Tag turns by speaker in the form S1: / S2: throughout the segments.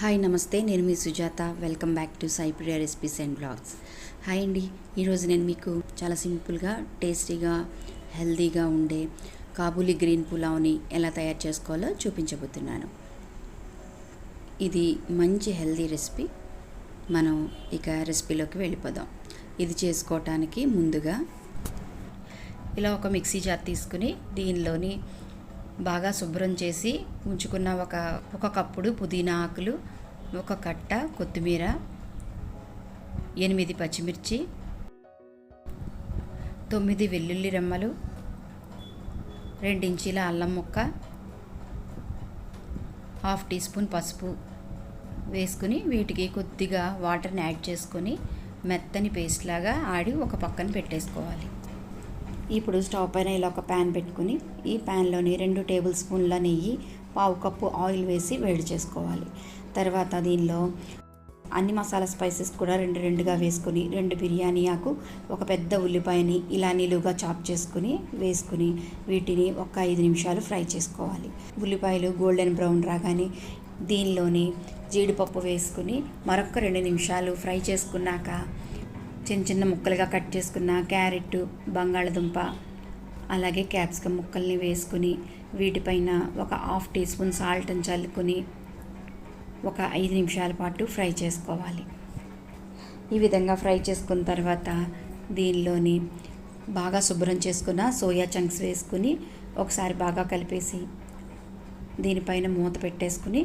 S1: Hi నమస్తే, నేను మీ Sujatha. Welcome back to Sai Priya recipes and blogs. Hi అండి, ఈరోజు నేను మీకు చాలా సింపుల్గా, టేస్టీగా, హెల్తీగా ఉండే కాబూలీ గ్రీన్ పులావ్ని ఎలా తయారు చేసుకోవాలో చూపించబోతున్నాను. ఇది మంచి హెల్తీ రెసిపీ. మనం ఇక రెసిపీలోకి వెళ్ళిపోదాం. ఇది చేసుకోవటానికి ముందుగా ఇలా ఒక మిక్సీ జార్ తీసుకుని దీనిలోని బాగా శుభ్రం చేసి ఉంచుకున్న ఒక కప్పుడు పుదీనా ఆకులు, ఒక కట్ట కొత్తిమీర, 8 పచ్చిమిర్చి, 9 వెల్లుల్లి రెమ్మలు, 2 ఇంచీల అల్లం ముక్క, 1/2 టీ స్పూన్ పసుపు వేసుకుని వీటికి కొద్దిగా వాటర్ని యాడ్ చేసుకొని మెత్తని పేస్ట్ లాగా ఆడి ఒక పక్కన పెట్టేసుకోవాలి. ఇప్పుడు స్టవ్ పైన ఇలా ఒక ప్యాన్ పెట్టుకుని ఈ ప్యాన్లోని 2 టేబుల్ స్పూన్ల నెయ్యి, 1/2 కప్పు ఆయిల్ వేసి వేడి చేసుకోవాలి. తర్వాత దీనిలో అన్ని మసాలా స్పైసెస్ కూడా 2 వేసుకుని 2 బిర్యానీ ఆకు, ఒక పెద్ద ఉల్లిపాయని ఇలా నిలువుగా చాప్ చేసుకుని వేసుకుని వీటిని ఒక 5 నిమిషాలు ఫ్రై చేసుకోవాలి. ఉల్లిపాయలు గోల్డెన్ బ్రౌన్ రాగానే దీనిలోని జీడిపప్పు వేసుకుని మరొక 2 నిమిషాలు ఫ్రై చేసుకున్నాక చిన్న ముక్కలుగా కట్ చేసుకున్న క్యారెట్, బంగాళదుంప, అలాగే క్యాప్సికమ్ ముక్కల్ని వేసుకుని వీటిపైన ఒక 1/2 టీ స్పూన్ సాల్ట్ని చల్లుకొని ఒక 5 నిమిషాల పాటు ఫ్రై చేసుకోవాలి. ఈ విధంగా ఫ్రై చేసుకున్న తర్వాత దీనిలోని బాగా శుభ్రం చేసుకున్న సోయా చంక్స్ వేసుకుని ఒకసారి బాగా కలిపేసి దీనిపైన మూత పెట్టేసుకుని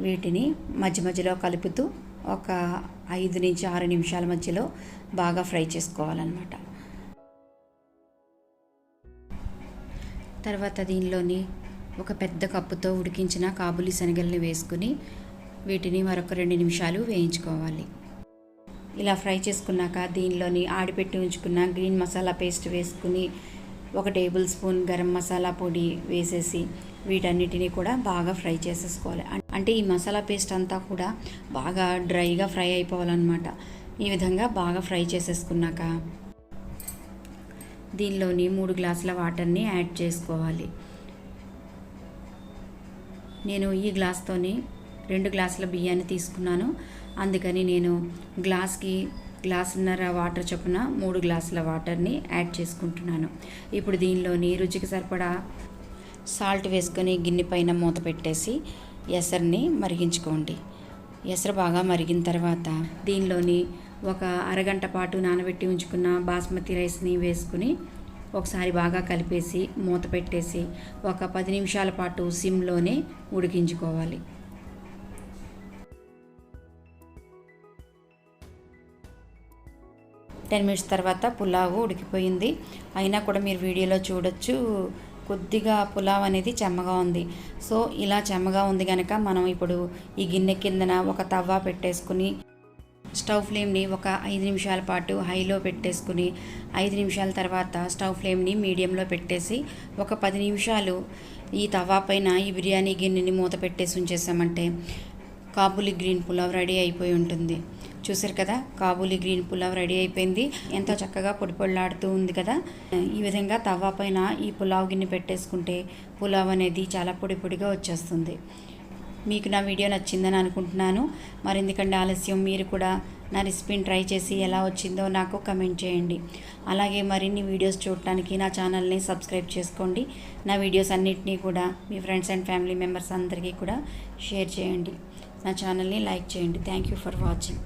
S1: వీటిని మధ్య మధ్యలో కలుపుతూ ఒక 5 నుంచి 6 నిమిషాల మధ్యలో బాగా ఫ్రై చేసుకోవాలన్నమాట. తర్వాత దీనిలోని ఒక పెద్ద కప్పుతో ఉడికించిన కాబూలీ శనగల్ని వేసుకుని వీటిని మరొక 2 నిమిషాలు వేయించుకోవాలి. ఇలా ఫ్రై చేసుకున్నాక దీనిలోని ఆడిపెట్టి ఉంచుకున్న గ్రీన్ మసాలా పేస్ట్ వేసుకుని 1 టేబుల్ స్పూన్ గరం మసాలా పొడి వేసేసి వీటన్నిటిని కూడా బాగా ఫ్రై చేసేసుకోవాలి. అంటే ఈ మసాలా పేస్ట్ అంతా కూడా బాగా డ్రైగా ఫ్రై అయిపోవాలన్నమాట. ఈ విధంగా బాగా ఫ్రై చేసేసుకున్నాక దీనిలోని 3 గ్లాసుల వాటర్ని యాడ్ చేసుకోవాలి. నేను ఈ గ్లాస్తోని 2 గ్లాసుల బియ్యాన్ని తీసుకున్నాను. అందుకని నేను గ్లాసున్నర వాటర్ చొప్పున 3 గ్లాసుల వాటర్ని యాడ్ చేసుకుంటున్నాను. ఇప్పుడు దీనిలోని రుచికి సరిపడా సాల్ట్ వేసుకొని గిన్నె పైన మూత పెట్టేసి ఎసరుని మరిగించుకోండి. ఎసరు బాగా మరిగిన తర్వాత దీనిలోని ఒక అరగంట పాటు నానబెట్టి ఉంచుకున్న బాస్మతి రైస్ని వేసుకుని ఒకసారి బాగా కలిపేసి మూత పెట్టేసి ఒక 10 నిమిషాల పాటు సిమ్లోనే ఉడికించుకోవాలి. టెన్ మినిట్స్ తర్వాత పులావు ఉడికిపోయింది. అయినా కూడా మీరు వీడియోలో చూడొచ్చు, కొద్దిగా పులావ్ అనేది చెమ్మగా ఉంది. సో ఇలా చెమ్మగా ఉంది కనుక మనం ఇప్పుడు ఈ గిన్నె కిందన ఒక తవ్వ పెట్టేసుకుని స్టవ్ ఫ్లేమ్ని ఒక 5 నిమిషాల పాటు హైలో పెట్టేసుకుని 5 నిమిషాల తర్వాత స్టవ్ ఫ్లేమ్ని మీడియంలో పెట్టేసి ఒక 10 నిమిషాలు ఈ తవ్వ పైన ఈ బిర్యానీ గిన్నెని మూత పెట్టేసి ఉంచేసామంటే కాబూలీ గ్రీన్ పులావ్ రెడీ అయిపోయి ఉంటుంది. చూసారు కదా, కాబూలీ గ్రీన్ పులావ్ రెడీ అయిపోయింది. ఎంతో చక్కగా పొడి పొడిలాడుతూ ఉంది కదా. ఈ విధంగా తవ్వ పైన ఈ పులావ్ గిన్నె పెట్టేసుకుంటే పులావ్ అనేది చాలా పొడి పొడిగా వచ్చేస్తుంది. మీకు నా వీడియో నచ్చిందని అనుకుంటున్నాను. మరెందుకంటే ఆలస్యం, మీరు కూడా నా రెసిపీని ట్రై చేసి ఎలా వచ్చిందో నాకు కమెంట్ చేయండి. అలాగే మరిన్ని వీడియోస్ చూడటానికి నా ఛానల్ని సబ్స్క్రైబ్ చేసుకోండి. నా వీడియోస్ అన్నిటినీ కూడా మీ ఫ్రెండ్స్ అండ్ ఫ్యామిలీ మెంబర్స్ అందరికీ కూడా షేర్ చేయండి. నా ఛానల్ని లైక్ చేయండి. Thank you for watching.